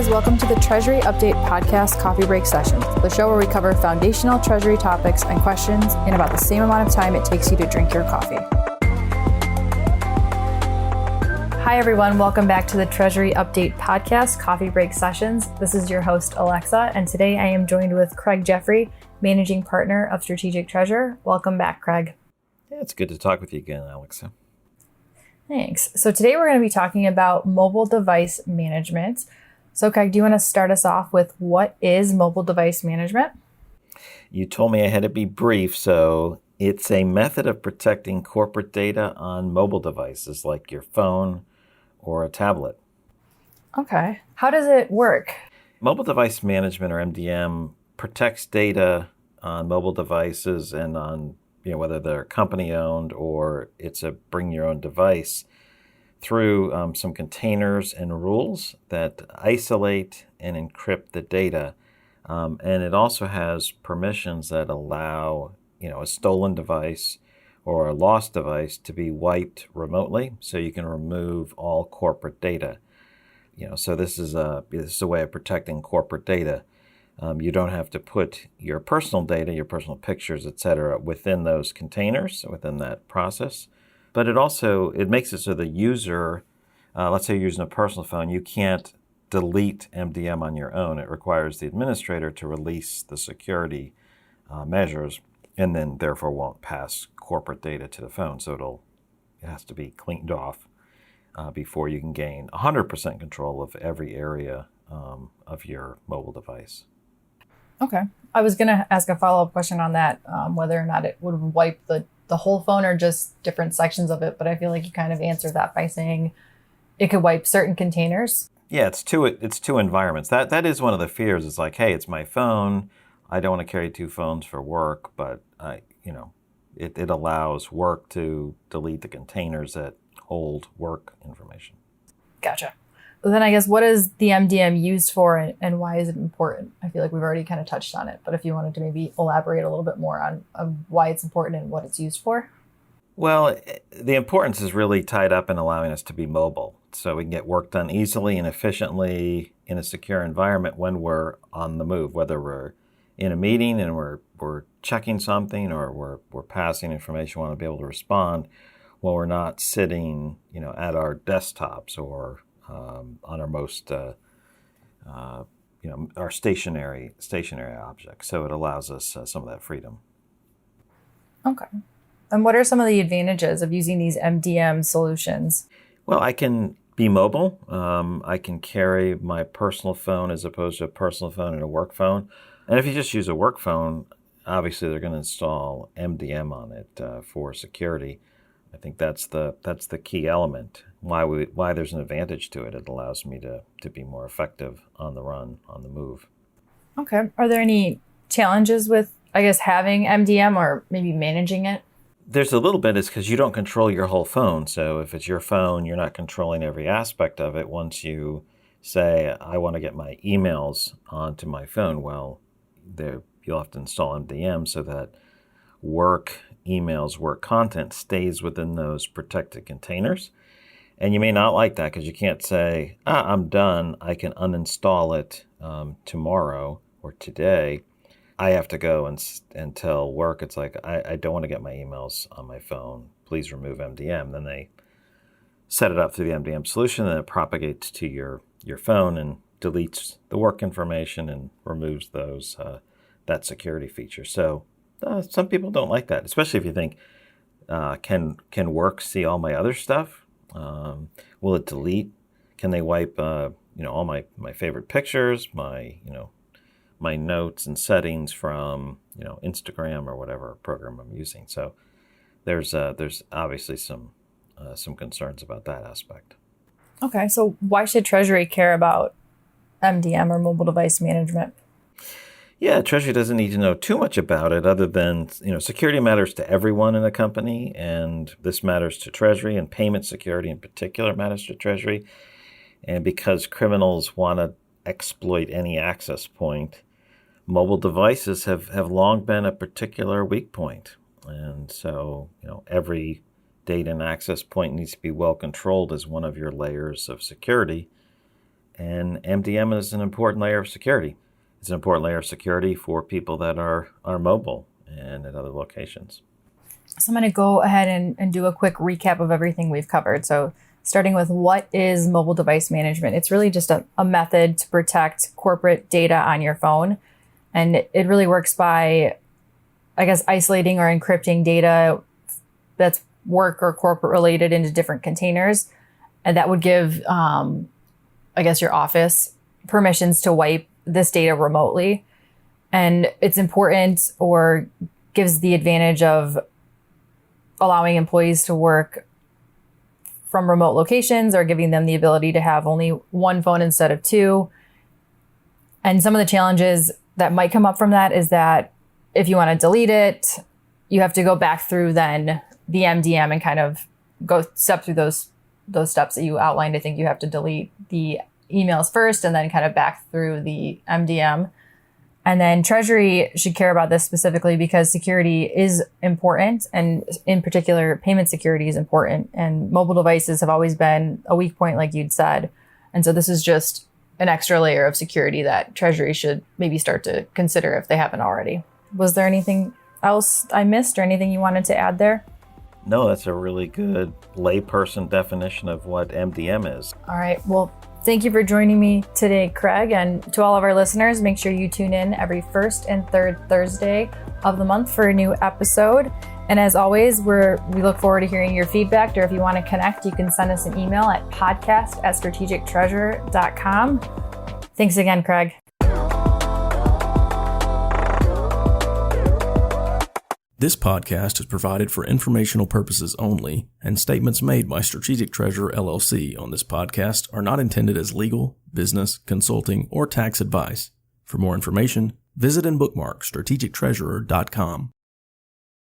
guys, welcome to the Treasury Update Podcast Coffee Break Sessions, the show where we cover foundational Treasury topics and questions in about the same amount of time it takes you to drink your coffee. Hi everyone, welcome back to the Treasury Update Podcast Coffee Break Sessions. This is your host, Alexa, and today I am joined with Craig Jeffery, Managing Partner of Strategic Treasure. Welcome back, Craig. Yeah, it's good to talk with you again, Alexa. Thanks. So today we're going to be talking about mobile device management. So Craig, do you want to start us off with what is mobile device management? You told me I had to be brief, so it's a method of protecting corporate data on mobile devices like your phone or a tablet. Okay. How does it work? Mobile device management, or MDM, protects data on mobile devices and on whether they're company-owned or it's a bring-your-own device through some containers and rules that isolate and encrypt the data. And it also has permissions that allow, a stolen device or a lost device to be wiped remotely, so you can remove all corporate data. So this is a way of protecting corporate data. You don't have to put your personal data, your personal pictures, etc., within those containers, within that process. But it makes it so the user, let's say you're using a personal phone, you can't delete MDM on your own. It requires the administrator to release the security measures and then therefore won't pass corporate data to the phone. So it has to be cleaned off before you can gain 100% control of every area of your mobile device. Okay. I was going to ask a follow-up question on that, whether or not it would wipe the whole phone or just different sections of it. But I feel like you kind of answered that by saying it could wipe certain containers. Yeah, it's two environments. That is one of the fears. It's like, hey, it's my phone. I don't want to carry two phones for work, but it allows work to delete the containers that hold work information. Gotcha. Then I guess, what is the MDM used for and why is it important? I feel like we've already kind of touched on it, but if you wanted to maybe elaborate a little bit more on why it's important and what it's used for. Well, the importance is really tied up in allowing us to be mobile, so we can get work done easily and efficiently in a secure environment when we're on the move, whether we're in a meeting and we're checking something or we're passing information, we want to be able to respond while we're not sitting, at our desktops or on our most, our stationary objects. So it allows us some of that freedom. Okay. And what are some of the advantages of using these MDM solutions? Well, I can be mobile. I can carry my personal phone as opposed to a personal phone and a work phone. And if you just use a work phone, obviously they're going to install MDM on it for security. I think that's the key element. Why there's an advantage to it. It allows me to be more effective on the run, on the move. Okay. Are there any challenges with, I guess, having MDM or maybe managing it? There's a little bit. It's because you don't control your whole phone. So if it's your phone, you're not controlling every aspect of it. Once you say, I want to get my emails onto my phone, well, you'll have to install MDM so that work emails, work content stays within those protected containers. And you may not like that because you can't say, I'm done. I can uninstall it tomorrow or today. I have to go and tell work, it's like, I don't want to get my emails on my phone. Please remove MDM. Then they set it up through the MDM solution, and it propagates to your phone and deletes the work information and removes that security feature. So some people don't like that, especially if you think, can work see all my other stuff? Will it delete? Can they wipe, all my favorite pictures, my notes and settings from, Instagram or whatever program I'm using? So there's obviously some concerns about that aspect. Okay, so why should Treasury care about MDM or mobile device management? Yeah, Treasury doesn't need to know too much about it other than, security matters to everyone in a company, and this matters to Treasury, and payment security in particular matters to Treasury. And because criminals want to exploit any access point, mobile devices have long been a particular weak point. And so, every data and access point needs to be well controlled as one of your layers of security. And MDM is an important layer of security. It's an important layer of security for people that are mobile and at other locations. So I'm going to go ahead and do a quick recap of everything we've covered. So starting with, what is mobile device management? It's really just a method to protect corporate data on your phone. And it really works by, I guess, isolating or encrypting data that's work or corporate related into different containers. And that would give, I guess, your office permissions to wipe this data remotely. And it's important, or gives the advantage of allowing employees to work from remote locations, or giving them the ability to have only one phone instead of two. And some of the challenges that might come up from that is that if you want to delete it, you have to go back through then the MDM and kind of go step through those steps that you outlined. I think you have to delete the emails first and then kind of back through the MDM. And then Treasury should care about this specifically because security is important, and in particular, payment security is important. And mobile devices have always been a weak point, like you'd said. And so this is just an extra layer of security that Treasury should maybe start to consider if they haven't already. Was there anything else I missed, or anything you wanted to add there? No, that's a really good layperson definition of what MDM is. All right. Well, thank you for joining me today, Craig. And to all of our listeners, make sure you tune in every first and third Thursday of the month for a new episode. And as always, we look forward to hearing your feedback, or if you want to connect, you can send us an email at podcast@strategictreasure.com. Thanks again, Craig. This podcast is provided for informational purposes only, and statements made by Strategic Treasure LLC on this podcast are not intended as legal, business, consulting, or tax advice. For more information, visit and bookmark strategictreasurer.com.